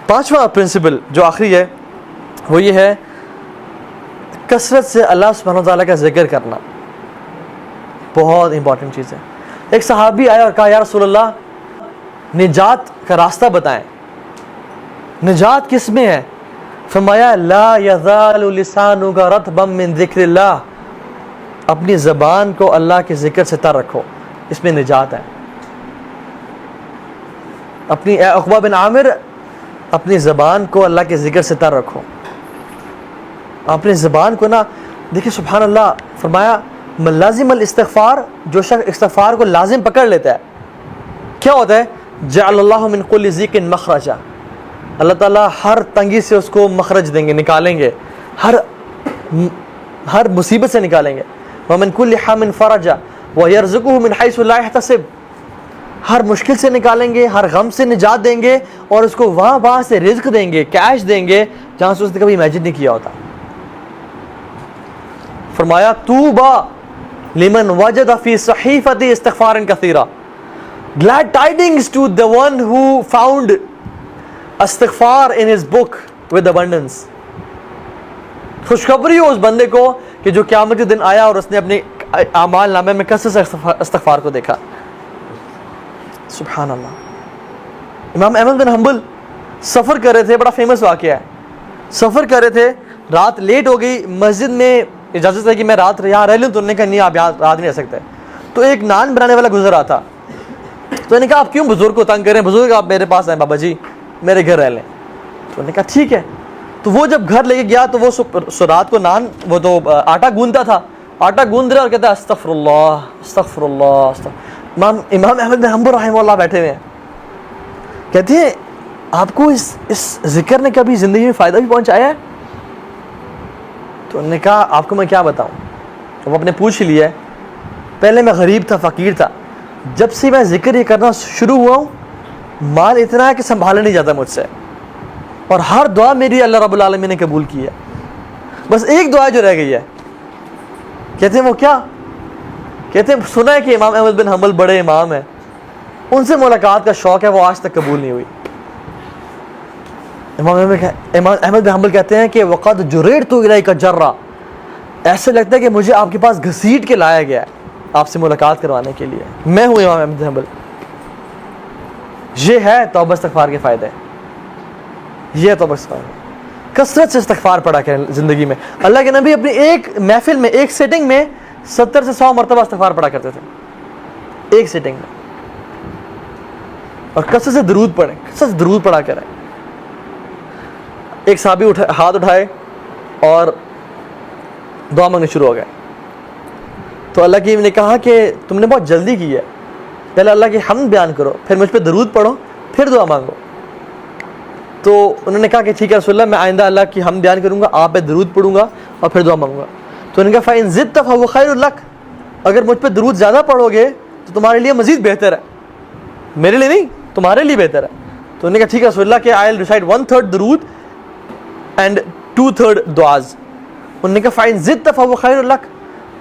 پانچواں پرنسپل جو آخری ہے وہ یہ ہے کثرت سے اللہ سبحانہ وتعالیٰ کا ذکر کرنا. بہت امپورٹنٹ چیز ہے. ایک صحابی آیا اور کہا یا رسول اللہ نجات کا راستہ بتائیں, نجات کس میں ہے؟ فرمایا لا یزال لسانک رطبا من ذکر اللہ, اپنی زبان کو اللہ کے ذکر سے تر رکھو, اس میں نجات ہے. اپنی عقبہ بن عامر اپنی زبان کو اللہ کے ذکر سے تر رکھو. اپنی زبان کو نا دیکھیں سبحان اللہ, فرمایا لازم الاستغفار, جو شخص استغفار کو لازم پکڑ لیتا ہے کیا ہوتا ہے؟ جعل اللہ من کل ضیق مخرجا, اللہ تعالیٰ ہر تنگی سے اس کو مخرج دیں گے, نکالیں گے, ہر مصیبت سے نکالیں گے. ومن کل حام فرجا ویرزقہ من حیث لا یحتسب, ہر مشکل سے نکالیں گے, ہر غم سے نجات دیں گے, اور اس کو وہاں سے رزق دیں گے, کیش دیں گے جہاں سے اس نے کبھی امیجن نہیں کیا ہوتا. فرمایا طوبی لمن وجد فی صحیفۃ استغفار کثیرا, glad tidings to the one who found استغفار in his book with abundance. خوشخبری ہو اس بندے کو کہ جو قیامت کے دن آیا اور اس نے اپنے اعمال نامے میں کثرت سے استغفار کو دیکھا. سبحان اللہ. امام احمد بن حنبل سفر کر رہے تھے, بڑا فیمس واقعہ ہے, سفر کر رہے تھے, رات لیٹ ہو گئی, مسجد میں اجازت ہے کہ میں رات یہاں رہ لوں, تو انہوں نے کہا نہیں آپ یہاں رات نہیں رہ سکتے. تو ایک نان بنانے والا گزر رہا تھا, تو انہوں نے کہا آپ کیوں بزرگ کو تنگ کریں, بزرگ آپ میرے پاس آئیں, بابا جی میرے گھر رہ لیں. تو انہوں نے کہا ٹھیک ہے. تو وہ جب گھر لے کے گیا تو وہ رات کو نان وہ تو آٹا گوندتا تھا, آٹا گوند رہا اور کہتا ہے استغفر اللہ استغفر اللہ. امام احمد بن حنبل رحمہ اللہ بیٹھے ہوئے ہیں, کہتے ہیں آپ کو اس ذکر نے کبھی زندگی میں فائدہ بھی پہنچایا ہے؟ تو انہوں نے کہا آپ کو میں کیا بتاؤں. وہ اپنے پوچھ لیا ہے, پہلے میں غریب تھا, فقیر تھا, جب سے میں ذکر یہ کرنا شروع ہوا ہوں مال اتنا ہے کہ سنبھالا نہیں جاتا مجھ سے, اور ہر دعا میری اللہ رب العالمین نے قبول کی ہے, بس ایک دعا جو رہ گئی ہے. کہتے ہیں وہ کیا؟ کہتے ہیں سنا ہے کہ امام احمد بن حنبل بڑے امام ہیں, ان سے ملاقات کا شوق ہے, وہ آج تک قبول نہیں ہوئی. امام احمد بن حنبل کہتے ہیں کہ وقد جریرت الیک جرا, ایسے لگتا ہے کہ مجھے آپ کے پاس گھسیٹ کے لایا گیا ہے آپ سے ملاقات کروانے کے لیے. میں ہوں امام احمد بن حنبل. یہ ہے توبہ استغفار کے فائدے, یہ ہے توبہ استغفار. کثرت سے استغفار پڑھا کریں زندگی میں. اللہ کے نبی اپنی ایک محفل میں, ایک سیٹنگ میں 70 سے 100 مرتبہ استغفار پڑھا کرتے تھے, ایک سیٹنگ میں. اور کثرت سے درود پڑھیں, کثرت سے درود پڑھا کریں. ایک صحابی ہاتھ اٹھائے اور دعا مانگنے شروع ہو گئے. تو اللہ کی نے کہا کہ تم نے بہت جلدی کی ہے, پہلے اللہ کی حمد بیان کرو, پھر مجھ پہ درود پڑھو, پھر دعا مانگو. تو انہوں نے کہا کہ ٹھیک ہے رسول اللہ, میں آئندہ اللہ کی حمد بیان کروں گا, آپ پہ درود پڑھوں گا اور پھر دعا مانگوں گا. تو انہوں نے کہا فَإِن زِدْتَ فَهُوَ خَيْرٌ لَكَ, اگر مجھ پہ درود زیادہ پڑھو گے تو تمہارے لیے مزید بہتر ہے, میرے لیے نہیں, تمہارے لیے بہتر ہے. تو انہوں نے کہا ٹھیک ہے رسول اللہ کہ I'll recite 1/3 درود and 2/3 دعاز. انہوں نے کہا فَإِن زِدْتَ فَهُوَ خَيْرٌ لَكَ,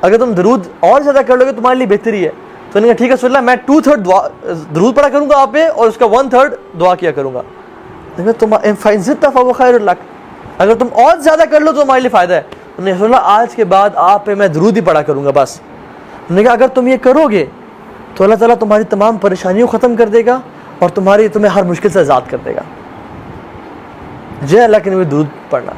اگر تم درود اور زیادہ کر لو گے تمہارے لیے بہتری ہے. تو انہوں نے کہا ٹھیک ہے رسول اللہ میں 2/3 درود پڑھا کروں گا آپ پہ اور اس کا 1/3 دعا کیا کروں گا. فَإِن زِدْتَ فَهُوَ خَيْرٌ لَكَ, اگر تم اور زیادہ کر لو تو تمہارے لیے فائدہ ہے. انہوں نے رسول اللہ آج کے بعد آپ پہ میں درود ہی پڑھا کروں گا بس. انہوں نے کہا اگر تم یہ کرو گے تو اللہ تعالیٰ تمہاری تمام پریشانیوں کو ختم کر دے گا اور تمہیں ہر مشکل سے آزاد کر دے گا. جے اللہ کے نبی درود پڑھنا.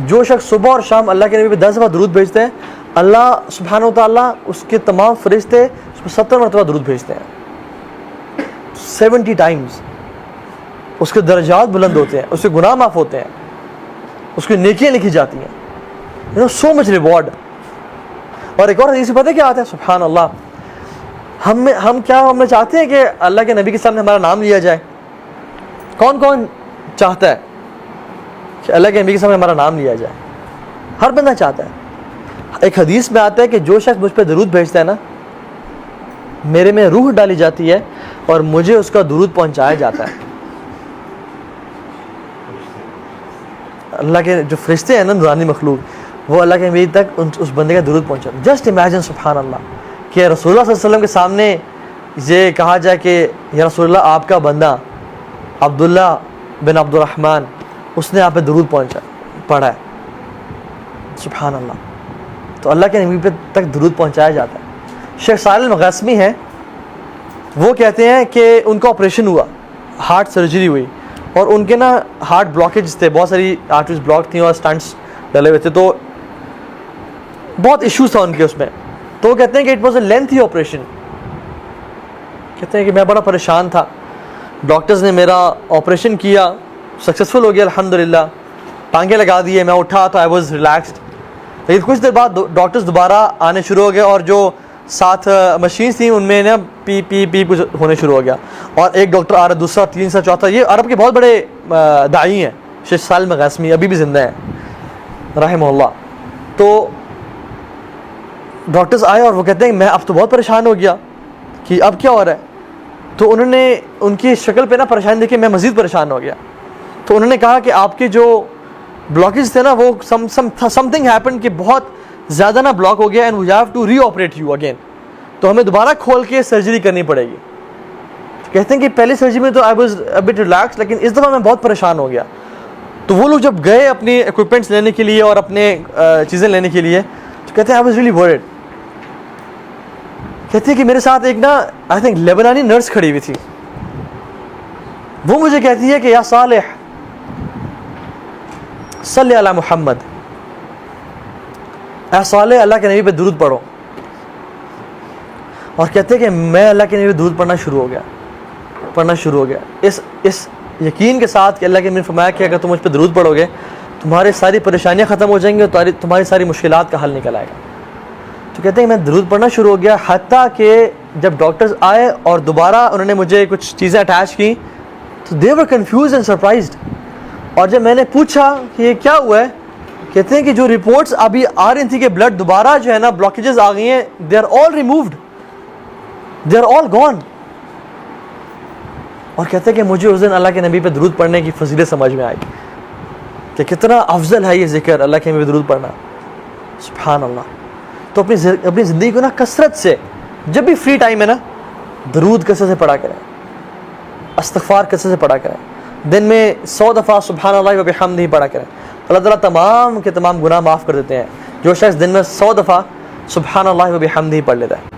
جو شخص صبح اور شام اللہ کے نبی پہ 10 دفعہ درود بھیجتے ہیں, اللہ سبحانہ و تعالیٰ اس کے تمام فرشتے اس پہ 70 مرتبہ درود بھیجتے ہیں, 70 ٹائمز. اس کے درجات بلند ہوتے ہیں, اس کے گناہ معاف ہوتے ہیں, اس کی نیکیاں لکھی جاتی ہیں. سو مچ ریوارڈ. اور ایک اور حدیث پتہ کیا آتا ہے, سبحان اللہ, ہم چاہتے ہیں کہ اللہ کے نبی کے سامنے ہمارا نام لیا جائے. کون کون چاہتا ہے کہ اللہ کے نبی کے سامنے ہمارا نام لیا جائے؟ ہر بندہ چاہتا ہے. ایک حدیث میں آتا ہے کہ جو شخص مجھ پہ درود بھیجتا ہے نا, میرے میں روح ڈالی جاتی ہے اور مجھے اس کا درود پہنچایا جاتا ہے. اللہ کے جو فرشتے ہیں نا, نورانی مخلوق, وہ اللہ کے نبی تک اس بندے کا درود پہنچا. جسٹ امیجن سبحان اللہ کہ رسول اللہ صلی اللہ علیہ وسلم کے سامنے یہ کہا جائے کہ یا رسول اللہ آپ کا بندہ عبداللہ بن عبد الرحمن, اس نے آپ پہ درود پڑھا ہے. سبحان اللہ. تو اللہ کے نبی پہ تک درود پہنچایا جاتا ہے. شیخ صالح المغاسمی ہیں, وہ کہتے ہیں کہ ان کا آپریشن ہوا, ہارٹ سرجری ہوئی, اور ان کے نا ہارٹ بلاکیج تھے, بہت ساری آرٹریز بلاک تھیں اور اسٹنٹس ڈلے ہوئے تھے, تو بہت ایشوز تھا ان کے اس میں. تو وہ کہتے ہیں کہ it was a lengthy operation. کہتے ہیں کہ میں بڑا پریشان تھا, ڈاکٹرز نے میرا آپریشن کیا, سکسیزفل ہو گیا الحمدللہ, ٹانگیں لگا دیے, میں اٹھا تو آئی واز ریلیکسڈ. لیکن کچھ دیر بعد ڈاکٹرز دوبارہ آنے شروع ہو گئے, اور جو ساتھ مشینس تھیں ان میں نا پی پی پی کچھ ہونے شروع ہو گیا, اور ایک ڈاکٹر آ رہا, دوسرا, تیسرا, چوتھا. یہ عرب کے بہت بڑے داعی ہیں, شیخ صالح المغاسمی, ابھی بھی زندہ ہیں رحمہ اللہ. تو ڈاکٹرز آئے اور وہ کہتے ہیں کہ میں اب تو بہت پریشان ہو گیا کہ اب کیا ہو رہا ہے. تو انہوں نے ان کی شکل پہ نا پریشانی دیکھی, میں مزید پریشان ہو گیا. تو انہوں نے کہا کہ آپ کے جو بلاکیج تھے نا وہ سم تھنگ ہیپن, کہ بہت زیادہ نا بلاک ہو گیا, and we have to reoperate you again, تو ہمیں دوبارہ کھول کے سرجری کرنی پڑے گی. تو کہتے ہیں کہ پہلی سرجری میں تو I was a but relax, لیکن اس دفعہ میں بہت پریشان ہو گیا. تو وہ لوگ جب گئے اپنی اکوپمنٹس لینے کے لیے اور اپنے چیزیں لینے کے لیے, تو کہتے ہیں آئی واز ریئلی ورڈ. کہتے ہیں کہ میرے ساتھ ایک نا آئی تھنک لیبنانی نرس کھڑی ہوئی تھی. وہ مجھے کہتی ہے کہ یا صالح صلی علی محمد, اے صالح اللہ کے نبی پہ درود پڑھو. اور کہتے ہیں کہ میں اللہ کے نبی پہ درود پڑھنا شروع ہو گیا اس یقین کے ساتھ کہ اللہ کے نبی نے فرمایا کہ اگر تم مجھ پہ درود پڑھو گے تمہاری ساری پریشانیاں ختم ہو جائیں گی اور تمہاری ساری مشکلات کا حل نکل آئے گا. تو کہتے ہیں کہ میں درود پڑھنا شروع ہو گیا, حتیٰ کہ جب ڈاکٹرز آئے اور دوبارہ انہوں نے مجھے کچھ چیزیں اٹیچ کی تو دے ور کنفیوز اینڈ سرپرائزڈ. اور جب میں نے پوچھا کہ یہ کیا ہوا ہے, کہتے ہیں کہ جو رپورٹس ابھی آ رہی تھیں کہ بلڈ دوبارہ جو ہے نا بلاکیجز آ گئی ہیں, they are all removed, they are all gone. اور کہتے ہیں کہ مجھے اس دن اللہ کے نبی پہ درود پڑھنے کی فضیلت سمجھ میں آئی کہ کتنا افضل ہے یہ ذکر, اللہ کے نبی پہ درود پڑھنا. سبحان اللہ. تو اپنی زندگی کو نا کثرت سے, جب بھی فری ٹائم ہے نا, درود کثرت سے پڑھا کریں, استغفار کثرت سے پڑھا کریں, دن میں 100 دفعہ سبحان اللہ و بحمدہ پڑھا کریں. اللہ تعالیٰ تمام کے تمام گناہ معاف کر دیتے ہیں جو شخص دن میں 100 دفعہ سبحان اللہ و بحمدہ پڑھ لیتا ہے.